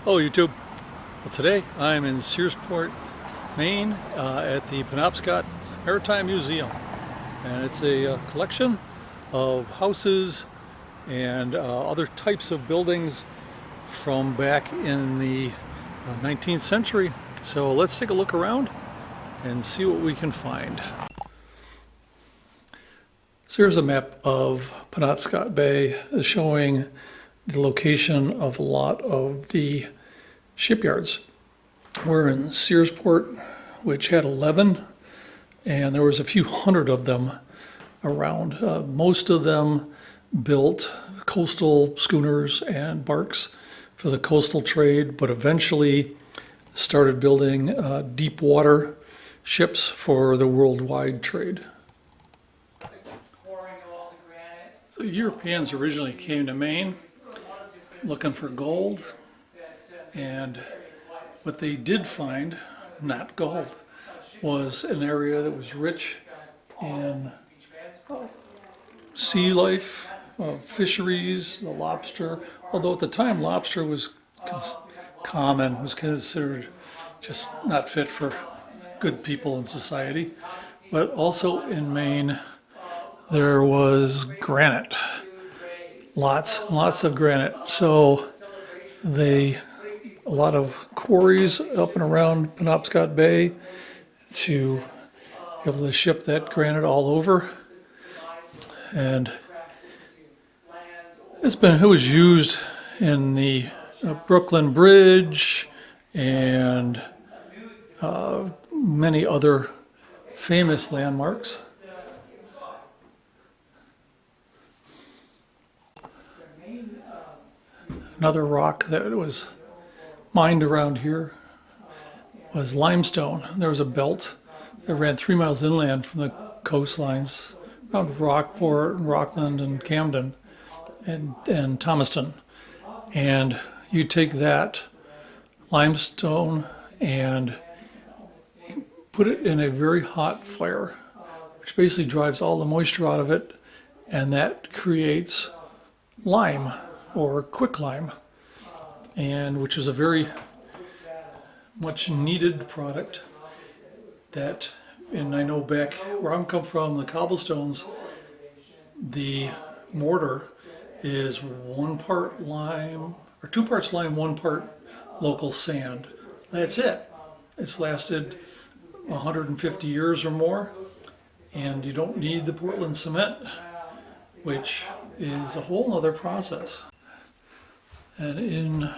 Hello YouTube. Well, today I'm in Searsport, Maine at the Penobscot Maritime Museum, and it's a collection of houses and other types of buildings from back in the 19th century. So let's take a look around and see what we can find. So here's a map of Penobscot Bay showing the location of a lot of the shipyards. We're in Searsport, which had 11, and there was a few hundred of them around. Most of them built coastal schooners and barks for the coastal trade, but eventually started building deep water ships for the worldwide trade. So Europeans originally came to Maine looking for gold, and what they did find, not gold, was an area that was rich in sea life, fisheries, the lobster, although at the time lobster was common, was considered just not fit for good people in society. But also in Maine there was granite. Lots of granite. So a lot of quarries up and around Penobscot Bay to be able to ship that granite all over. And it was used in the Brooklyn Bridge and many other famous landmarks. Another rock that was mined around here was limestone. There was a belt that ran 3 miles inland from the coastlines around Rockport, Rockland, and Camden, and Thomaston. And you take that limestone and put it in a very hot fire, which basically drives all the moisture out of it, and that creates lime, or quicklime, and which is a very much needed product that, and I know back where I'm come from, the cobblestones, the mortar is 1 part lime, or 2 parts lime, 1 part local sand. That's it. It's lasted 150 years or more, and you don't need the Portland cement, which is a whole other process. And in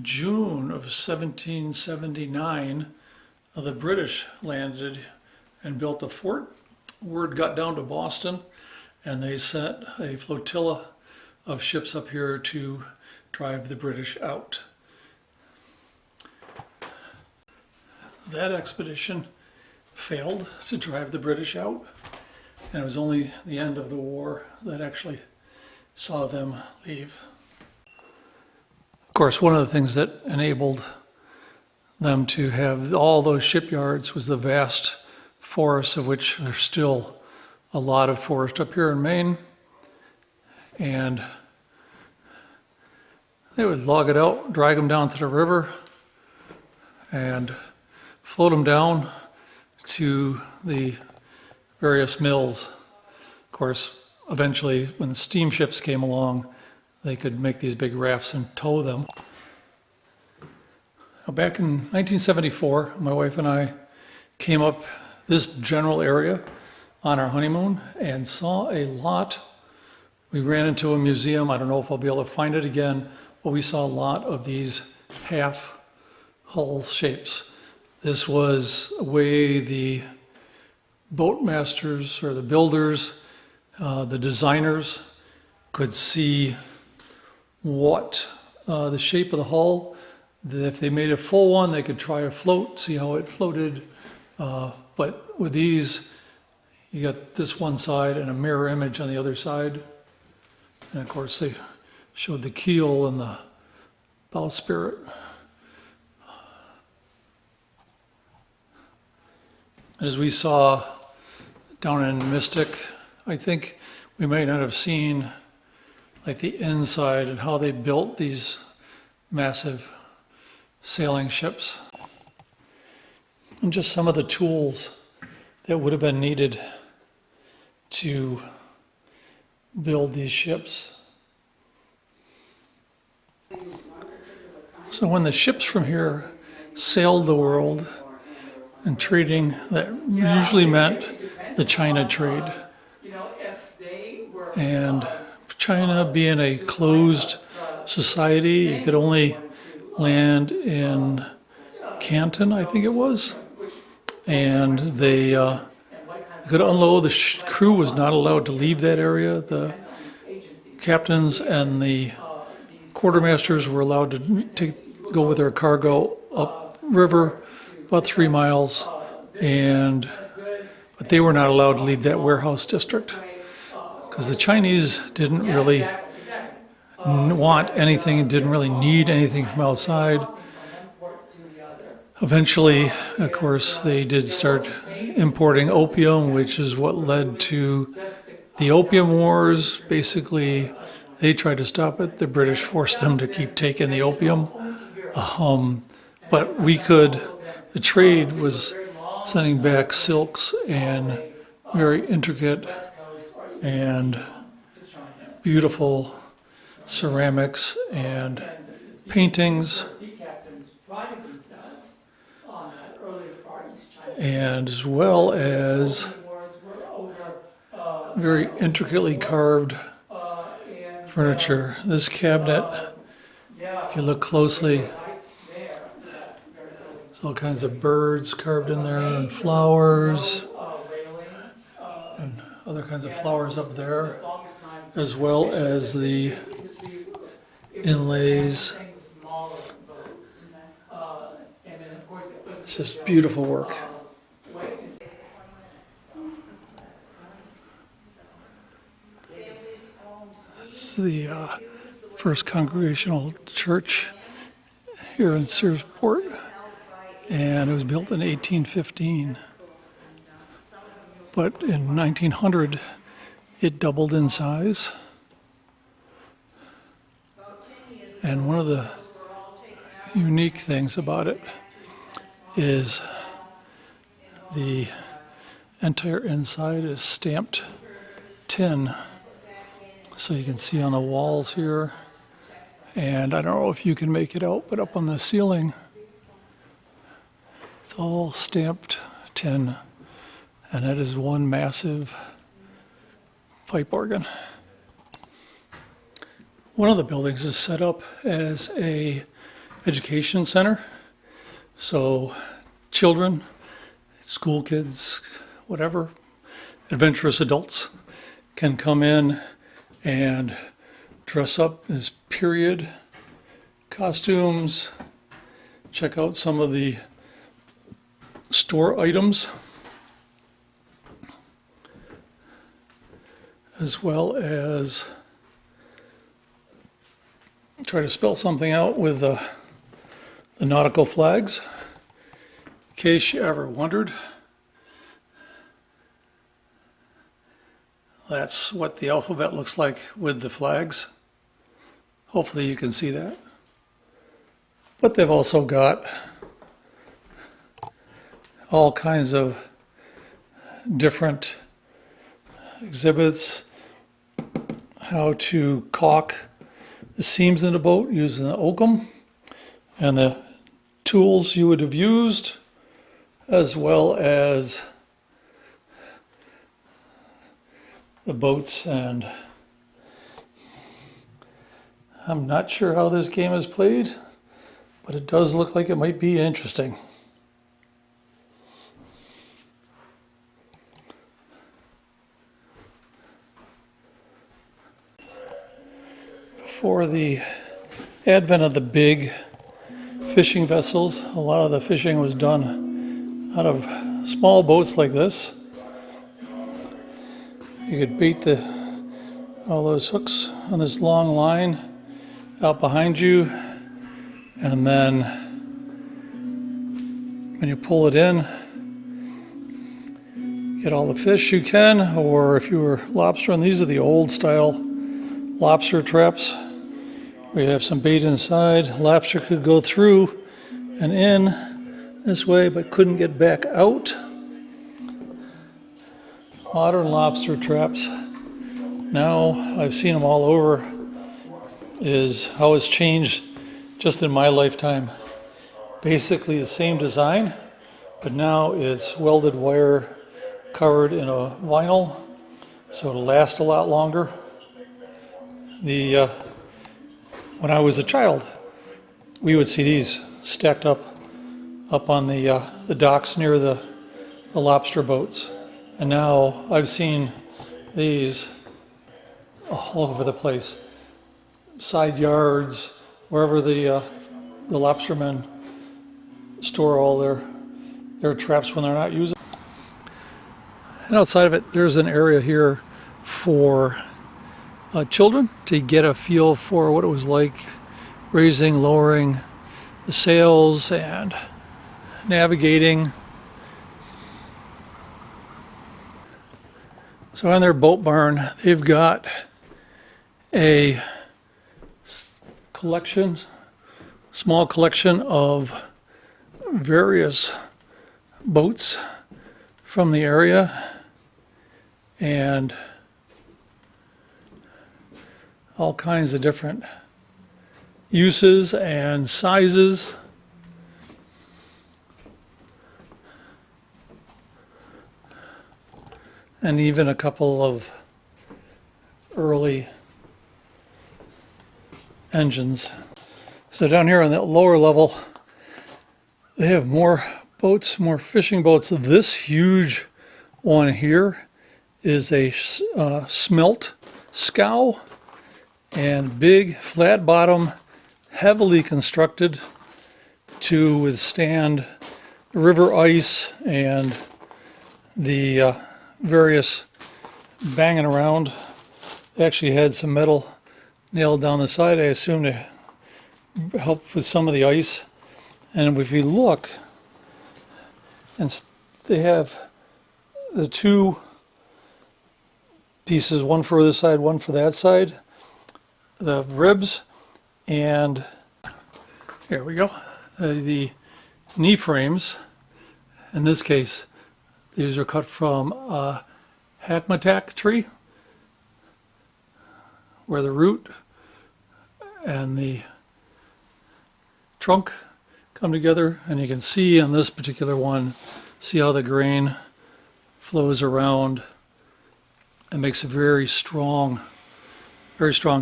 June of 1779, the British landed and built a fort. Word got down to Boston, and they sent a flotilla of ships up here to drive the British out. That expedition failed to drive the British out, and it was only the end of the war that actually saw them leave. Of course, one of the things that enabled them to have all those shipyards was the vast forests, of which there's still a lot of forest up here in Maine. And they would log it out, drag them down to the river, and float them down to the various mills. Of course, eventually, when the steamships came along, they could make these big rafts and tow them. Now, back in 1974, my wife and I came up this general area on our honeymoon and saw a lot. We ran into a museum. I don't know if I'll be able to find it again, but we saw a lot of these half hull shapes. This was a way the boatmasters or the builders, the designers could see what the shape of the hull, that if they made a full one, they could try a float, see how it floated. But with these, you got this one side and a mirror image on the other side. And of course, they showed the keel and the bowsprit. As we saw down in Mystic, I think we might not have seen like the inside and how they built these massive sailing ships. And just some of the tools that would have been needed to build these ships. So when the ships from here sailed the world and trading, that usually meant the China trade. And China being a closed society, you could only land in Canton, I think it was. And they could unload. The crew was not allowed to leave that area. The captains and the quartermasters were allowed to go with their cargo up river about 3 miles, but they were not allowed to leave that warehouse district because the Chinese didn't really want anything, didn't really need anything from outside. Eventually, of course, they did start importing opium, which is what led to the Opium Wars. Basically, they tried to stop it. The British forced them to keep taking the opium. But the trade was sending back silks and very intricate and beautiful ceramics and paintings, and as well as very intricately carved furniture. This cabinet, if you look closely, there's all kinds of birds carved in there and flowers and other kinds of flowers up there, as well as the inlays. It's just beautiful work. This is the First Congregational Church here in Searsport, and it was built in 1815. But in 1900, it doubled in size. And one of the unique things about it is the entire inside is stamped tin. So you can see on the walls here, and I don't know if you can make it out, but up on the ceiling, it's all stamped tin. And that is one massive pipe organ. One of the buildings is set up as a education center. So children, school kids, whatever, adventurous adults can come in and dress up as period costumes, check out some of the store items, as well as try to spell something out with the nautical flags, in case you ever wondered. That's what the alphabet looks like with the flags. Hopefully you can see that. But they've also got all kinds of different exhibits, how to caulk the seams in a boat using the oakum and the tools you would have used, as well as the boats. And I'm not sure how this game is played, but it does look like it might be interesting. Before the advent of the big fishing vessels, a lot of the fishing was done out of small boats like this. You could bait all those hooks on this long line out behind you, and then when you pull it in, get all the fish you can. Or if you were lobstering, these are the old style lobster traps where you have some bait inside. Lobster could go through, and in this way, but couldn't get back out. Modern lobster traps. Now I've seen them all over, is how it's changed just in my lifetime. Basically the same design, but now it's welded wire covered in a vinyl, so it'll last a lot longer. When I was a child, we would see these stacked up on the docks near the lobster boats, and now I've seen these all over the place, side yards, wherever the lobstermen store all their traps when they're not using. And outside of it, there's an area here for children to get a feel for what it was like raising, lowering the sails and navigating. So in their boat barn, they've got a small collection of various boats from the area and all kinds of different uses and sizes. And even a couple of early engines. So down here on that lower level, they have more boats, more fishing boats. This huge one here is a smelt scow, and big, flat bottom, heavily constructed to withstand river ice and the various banging around. They actually had some metal nailed down the side, I assume, to help with some of the ice. And if you look, and they have the two pieces, one for this side, one for that side, the ribs, and here we go, the knee frames. In this case, these are cut from a hackmatack tree, where the root and the trunk come together, and you can see on this particular one, see how the grain flows around and makes a very strong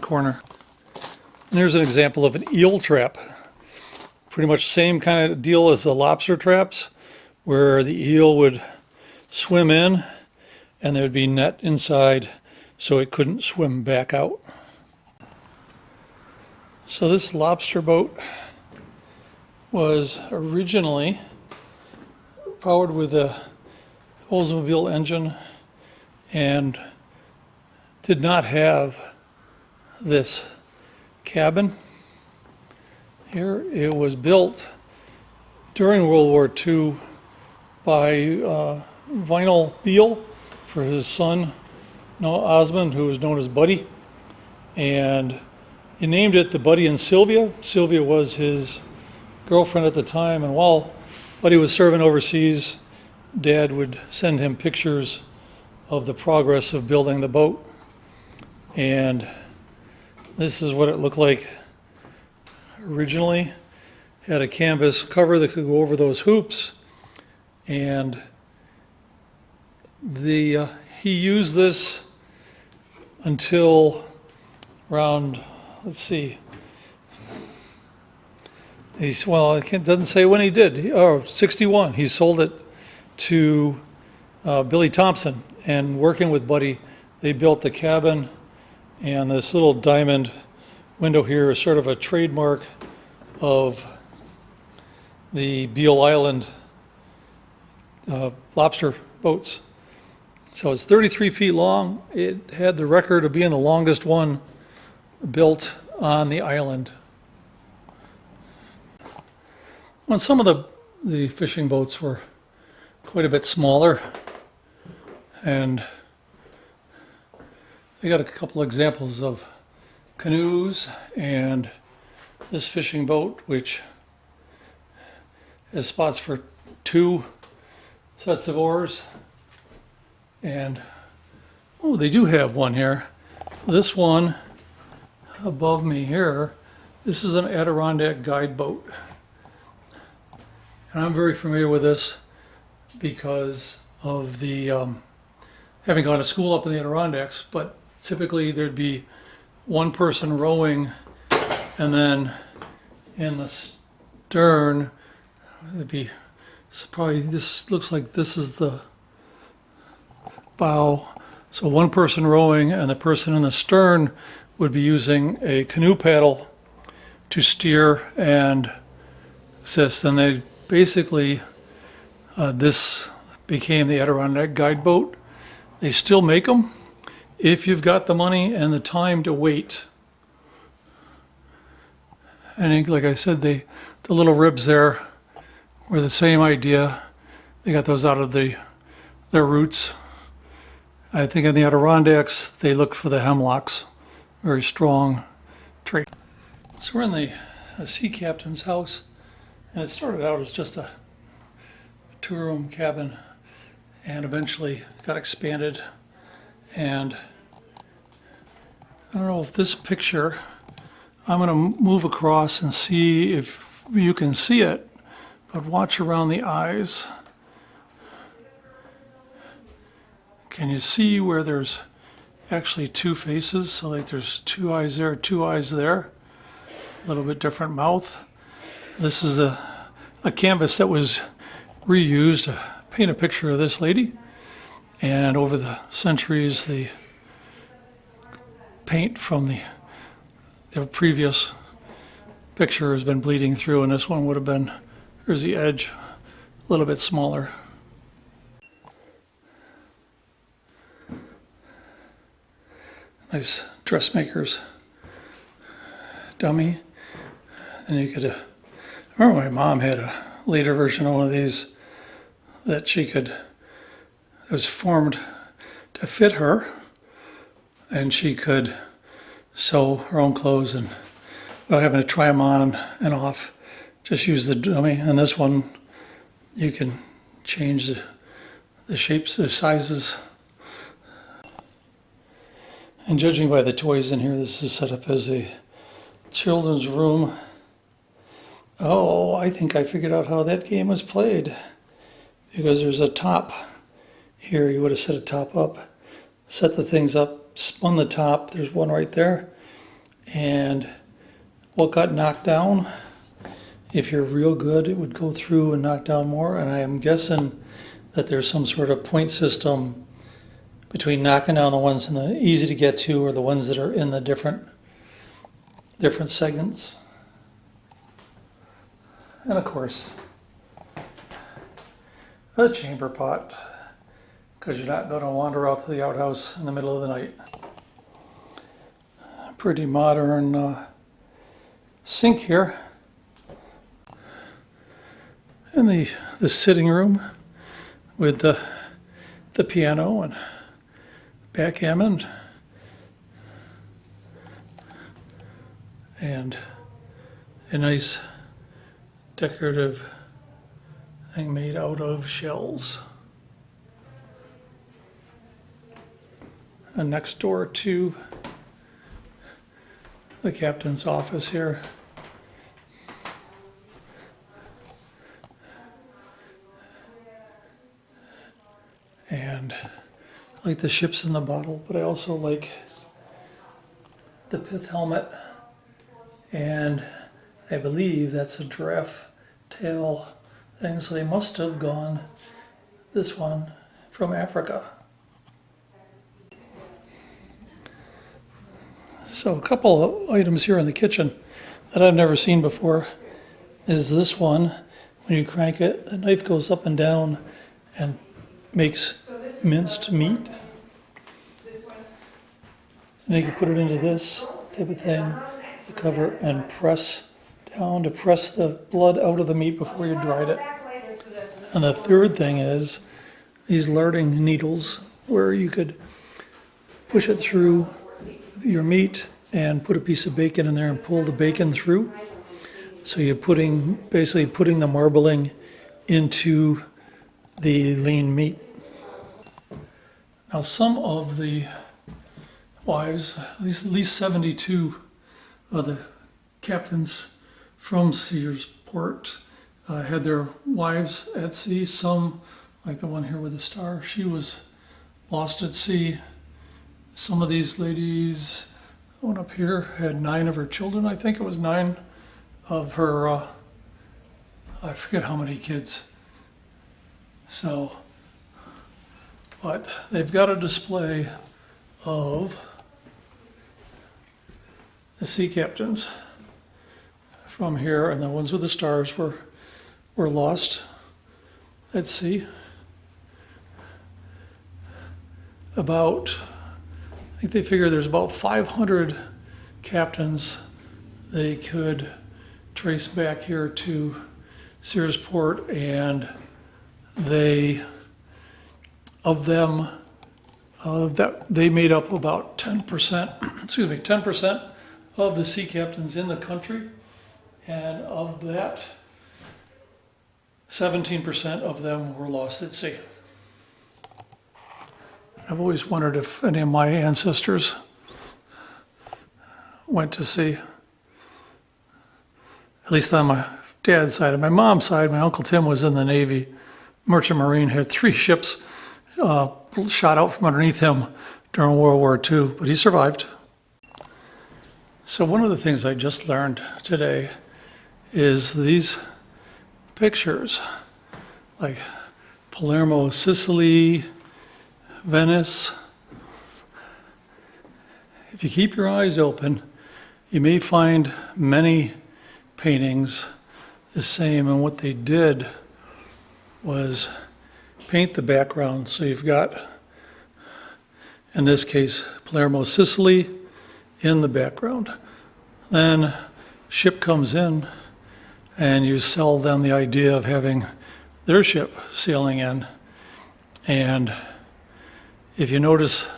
corner. And here's an example of an eel trap. Pretty much the same kind of deal as the lobster traps, where the eel would swim in and there would be net inside so it couldn't swim back out. So this lobster boat was originally powered with a Oldsmobile engine and did not have this cabin here. It was built during World War II by Vinyl Beale for his son, Noah Osmond, who was known as Buddy. And he named it the Buddy and Sylvia. Sylvia was his girlfriend at the time, and while Buddy was serving overseas, Dad would send him pictures of the progress of building the boat. And this is what it looked like originally. Had a canvas cover that could go over those hoops, and he used this until around, let's see, it doesn't say when he did. 61. He sold it to Billy Thompson, and working with Buddy, they built the cabin, and this little diamond window here is sort of a trademark of the Beale Island lobster boats. So it's 33 feet long. It had the record of being the longest one built on the island. Well, some of the fishing boats were quite a bit smaller, and they got a couple examples of canoes and this fishing boat, which has spots for 2 sets of oars. And, oh, they do have one here. This one above me here, this is an Adirondack guide boat. And I'm very familiar with this because of the having gone to school up in the Adirondacks, but typically there'd be one person rowing, and then in the stern it'd be probably, this looks like this is the bow, so one person rowing, and the person in the stern would be using a canoe paddle to steer and assist. And they basically, this became the Adirondack guide boat. They still make them if you've got the money and the time to wait. And like I said, the little ribs there were the same idea. They got those out of their roots. I think in the Adirondacks, they look for the hemlocks, very strong tree. So we're in the sea captain's house, and it started out as just a 2-room cabin, and eventually got expanded. And I don't know if this picture, I'm going to move across and see if you can see it, but watch around the eyes. Can you see where there's actually 2 faces? So like there's 2 eyes there, 2 eyes there, a little bit different mouth. This is a canvas that was reused to paint a picture of this lady. And over the centuries, the paint from the previous picture has been bleeding through, and this one would have been, here's the edge, a little bit smaller. Nice dressmaker's dummy. And you could, I remember my mom had a later version of one of these that she could, it was formed to fit her, and she could sew her own clothes and without having to try them on and off, just use the dummy. And this one, you can change the shapes, the sizes. And judging by the toys in here, this is set up as a children's room. Oh, I think I figured out how that game was played. Because there's a top here. You would have set a top up, set the things up, spun the top. There's one right there. And what got knocked down, if you're real good, it would go through and knock down more. And I am guessing that there's some sort of point system between knocking down the ones in the easy to get to or the ones that are in the different segments. And of course, a chamber pot, because you're not going to wander out to the outhouse in the middle of the night. Pretty modern sink here. And the sitting room with the piano and backgammon and a nice decorative thing made out of shells. And next door to the captain's office here. And I like the ships in the bottle, but I also like the pith helmet, and I believe that's a giraffe tail thing, so they must have gone this one from Africa. So a couple of items here in the kitchen that I've never seen before is this one. When you crank it, the knife goes up and down and makes minced meat. And you can put it into this type of thing, the cover, and press down to press the blood out of the meat before you dried it. And the third thing is these larding needles, where you could push it through your meat and put a piece of bacon in there and pull the bacon through. So you're basically putting the marbling into the lean meat. Now some of the wives, at least 72 of the captains from Searsport had their wives at sea. Some, like the one here with the star, she was lost at sea. Some of these ladies, one up here, had 9 of her children. I think it was 9 of her, I forget how many kids. So, but they've got a display of the sea captains from here, and the ones with the stars were lost at sea. About, I think they figure there's about 500 captains they could trace back here to Searsport, and of them, that they made up about 10%, 10% of the sea captains in the country, and of that, 17% of them were lost at sea. I've always wondered if any of my ancestors went to sea. At least on my dad's side. On my mom's side, my Uncle Tim was in the Navy. Merchant Marine, had 3 ships shot out from underneath him during World War II, but he survived. So one of the things I just learned today is these pictures, like Palermo, Sicily, Venice. If you keep your eyes open, you may find many paintings the same, and what they did was paint the background. So you've got, in this case, Palermo, Sicily in the background. Then ship comes in and you sell them the idea of having their ship sailing in. And if you notice,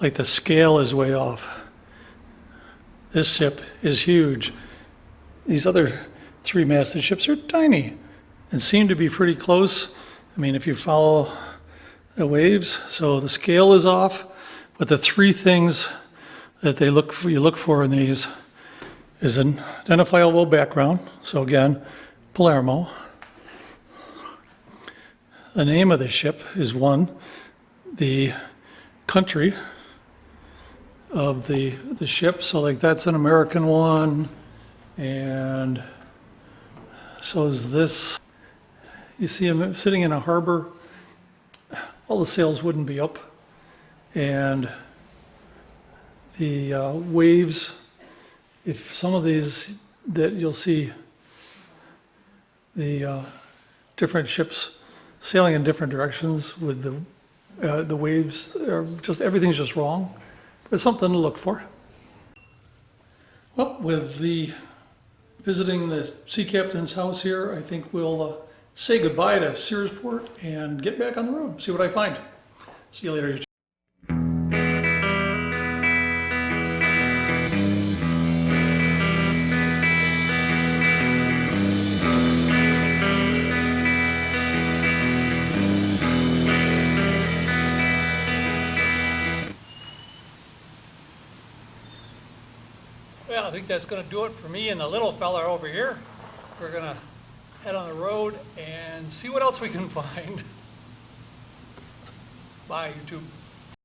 like the scale is way off. This ship is huge. These other 3-masted ships are tiny and seem to be pretty close. I mean, if you follow the waves, so the scale is off, but the 3 things that you look for in these is an identifiable background. So again, Palermo. The name of the ship is one. The country of the ship, so like that's an American one, and so is this. You see him sitting in a harbor, all the sails wouldn't be up, and the waves, if some of these that you'll see the different ships sailing in different directions with the waves, are just, everything's just wrong. It's something to look for. Well, with the visiting the sea captain's house here, I think we'll say goodbye to Searsport and get back on the road, see what I find. See you later. Well, I think that's going to do it for me and the little fella over here. We're going to head on the road and see what else we can find. Bye, YouTube.